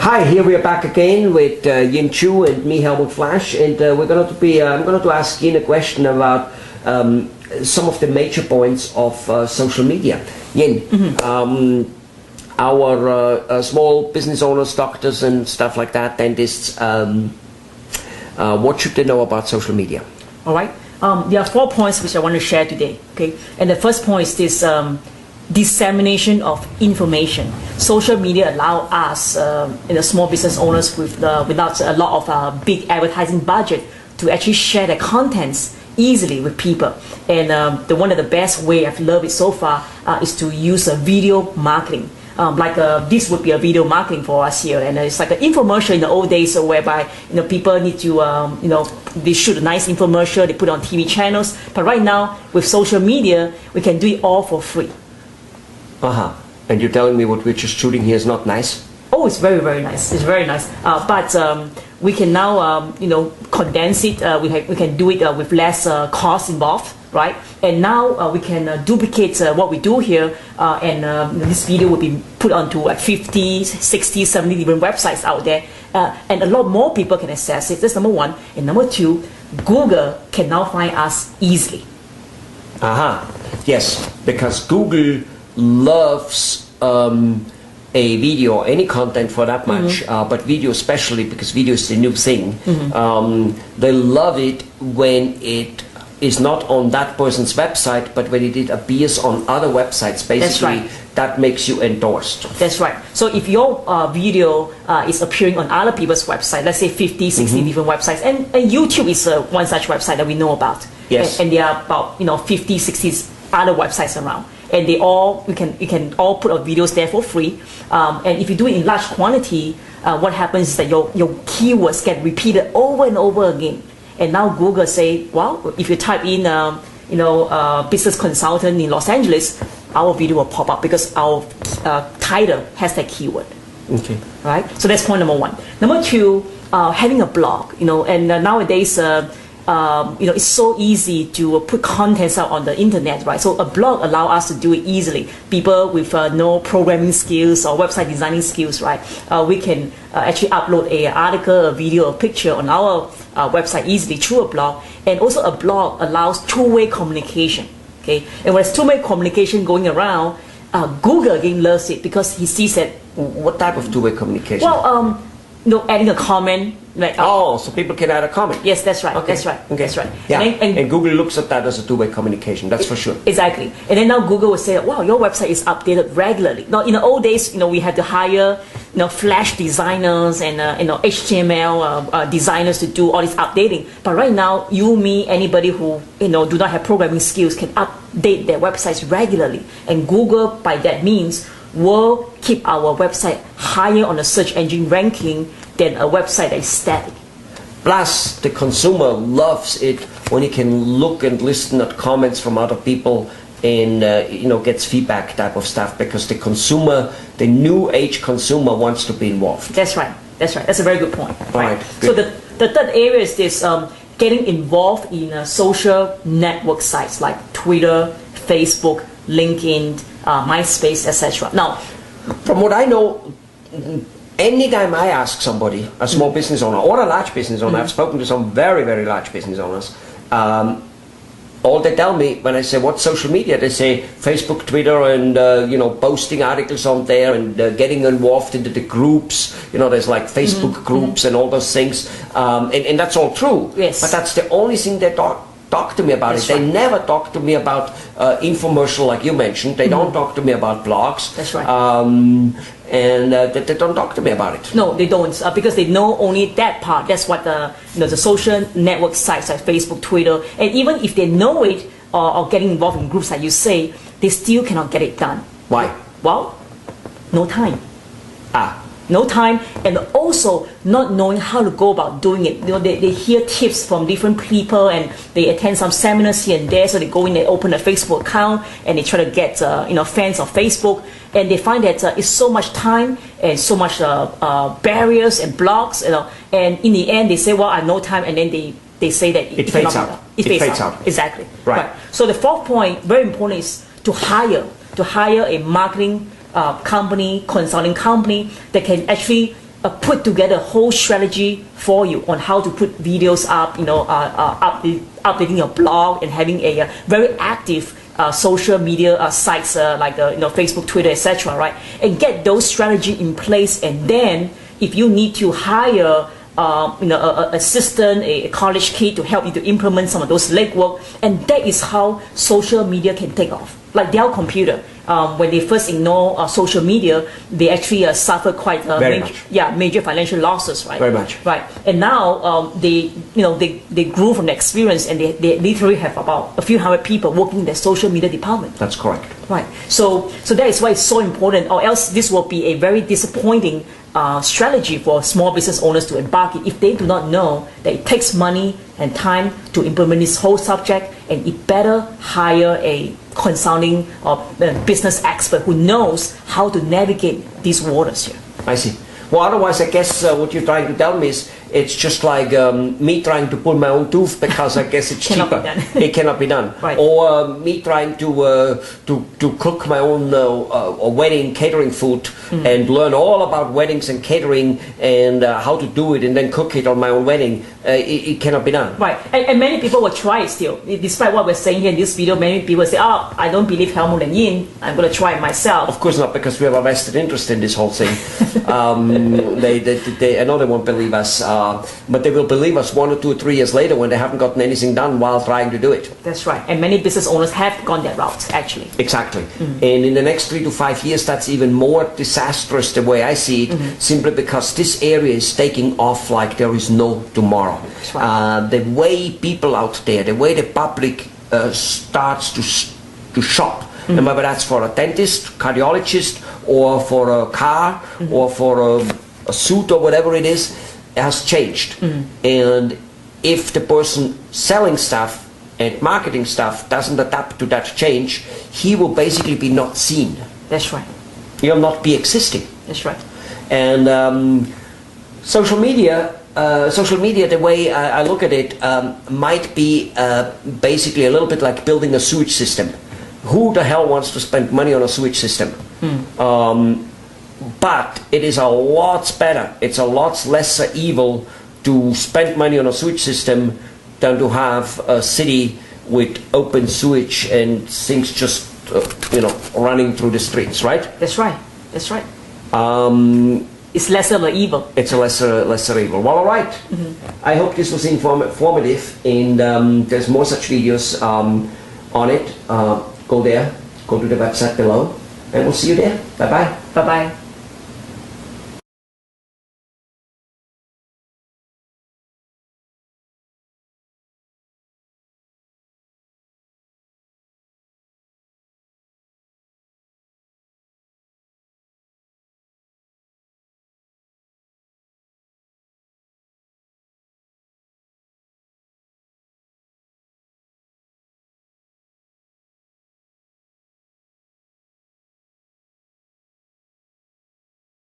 Hi, here we are back again with Yin Chu and me, Helmut Flasch, and I'm going to ask Yin a question about some of the major points of social media. Yin, our small business owners, doctors and stuff like that, dentists, what should they know about social media? All right. There are 4 points which I want to share today. Okay, and the first point is this dissemination of information. Social media allow us, small business owners without a lot of big advertising budget, to actually share their contents easily with people. And one of the best way I've loved it so far is to use video marketing. This would be a video marketing for us here, and it's like an infomercial in the old days, whereby people need to they shoot a nice infomercial, they put it on TV channels. But right now with social media, we can do it all for free. And you're telling me what we're just shooting here is not nice? Oh, it's very, very nice. It's very nice. But we can now condense it. We can do it with less cost involved, right? And now we can duplicate what we do here, and this video will be put onto 50, 60, 70 different websites out there, and a lot more people can access it. That's number one. And number two, Google can now find us easily. Yes, because Google loves a video, any content for that much, but video especially, because video is the new thing. They love it when it is not on that person's website, but when it appears on other websites. Basically, that's right. That makes you endorsed. That's right. So if your video is appearing on other people's website, let's say 50, 60 different websites, and YouTube is one such website that we know about. Yes. And there are about 50, 60 other websites around. And we can all put our videos there for free. And if you do it in large quantity, what happens is that your keywords get repeated over and over again. And now Google say, well, if you type in business consultant in Los Angeles, our video will pop up because our title has that keyword. Okay. Right. So that's point number one. Number two, having a blog. And nowadays. It's so easy to put contents out on the internet, right? So a blog allows us to do it easily. People with no programming skills or website designing skills, right? We can actually upload an article, a video, a picture on our website easily through a blog. And also a blog allows two-way communication, okay? And when there's two-way communication going around, Google again loves it because he sees that. What type of two-way communication? Well, adding a comment. So people can add a comment. Yes, that's right. Okay. That's right. Okay. That's right. Yeah. And Google looks at that as a two-way communication. That's for sure. Exactly. And then now Google will say, "Wow, your website is updated regularly." Now, in the old days, we had to hire, Flash designers and HTML designers to do all this updating. But right now, you, me, anybody who do not have programming skills can update their websites regularly. And Google, by that means, will keep our website higher on the search engine ranking than a website that is static. Plus, the consumer loves it when he can look and listen at comments from other people and gets feedback type of stuff, because the consumer, the new age consumer, wants to be involved. That's right. That's right. That's a very good point. Right. So the third area is this getting involved in social network sites like Twitter, Facebook, LinkedIn, MySpace, etc. Now, from what I know, anytime I ask somebody, a small business owner or a large business owner, I've spoken to some very, very large business owners, all they tell me when I say, what's social media? They say Facebook, Twitter, and posting articles on there and getting involved into the groups. There's like Facebook groups and all those things, and that's all true. Yes. But that's the only thing they talk to me about. That's They right. never talk to me about infomercial, like you mentioned. They don't talk to me about blogs. That's right. And they don't talk to me about it. No, they don't, because they know only that part. That's what the social network sites like Facebook, Twitter, and even if they know it or getting involved in groups like you say, they still cannot get it done. Why? Well, no time. No time, and also not knowing how to go about doing it. They hear tips from different people, and they attend some seminars here and there. So they go in, they open a Facebook account, and they try to get fans of Facebook, and they find that it's so much time and so much barriers and blocks, and in the end they say, well, I have no time, and then they say that it fades out. It fades out. Exactly. Right. So the fourth point, very important, is to hire a marketing company, consulting company that can actually put together a whole strategy for you on how to put videos up, updating your blog and having a very active social media sites like Facebook, Twitter, etc. Right, and get those strategy in place, and then if you need to hire an assistant, a college kid to help you to implement some of those legwork, and that is how social media can take off. Like Dell Computer, when they first ignore social media, they actually suffer quite major financial losses, right? Very much. Right, and now they grew from the experience, and they literally have about a few hundred people working in their social media department. That's correct. Right. So that is why it's so important, or else this will be a very disappointing strategy for small business owners to embark in if they do not know that it takes money and time to implement this whole subject, and it better hire a consulting or business expert who knows how to navigate these waters here. I see. Well, otherwise, I guess what you're trying to tell me is it's just like me trying to pull my own tooth because I guess it's cheaper. It cannot be done. Right. Or me trying to cook my own wedding catering food and learn all about weddings and catering and how to do it and then cook it on my own wedding. It cannot be done. Right. And many people will try it still. Despite what we're saying here in this video, many people say, oh, I don't believe Helmut and Yin. I'm going to try it myself. Of course not, because we have a vested interest in this whole thing. I know they won't believe us, but they will believe us 1 or 2 or 3 years later when they haven't gotten anything done while trying to do it. That's right. And many business owners have gone that route, actually. Exactly. And in the next 3 to 5 years, that's even more disastrous the way I see it, simply because this area is taking off like there is no tomorrow. That's right. The way people out there, the way the public starts to shop, and whether that's for a dentist, cardiologist, or for a car, or for a suit or whatever it is, has changed. And if the person selling stuff and marketing stuff doesn't adapt to that change, he will basically be not seen. That's right. He'll not be existing. That's right. And social media, the way I look at it, might be basically a little bit like building a sewage system. Who the hell wants to spend money on a sewage system? But it is a lot better, it's a lot lesser evil to spend money on a sewage system than to have a city with open sewage and things just running through the streets, right? That's right. That's right. It's lesser of an evil. It's a lesser evil. Well, all right. I hope this was informative, and there's more such videos on it. Go there, go to the website below, and we'll see you there. Bye-bye. Bye-bye.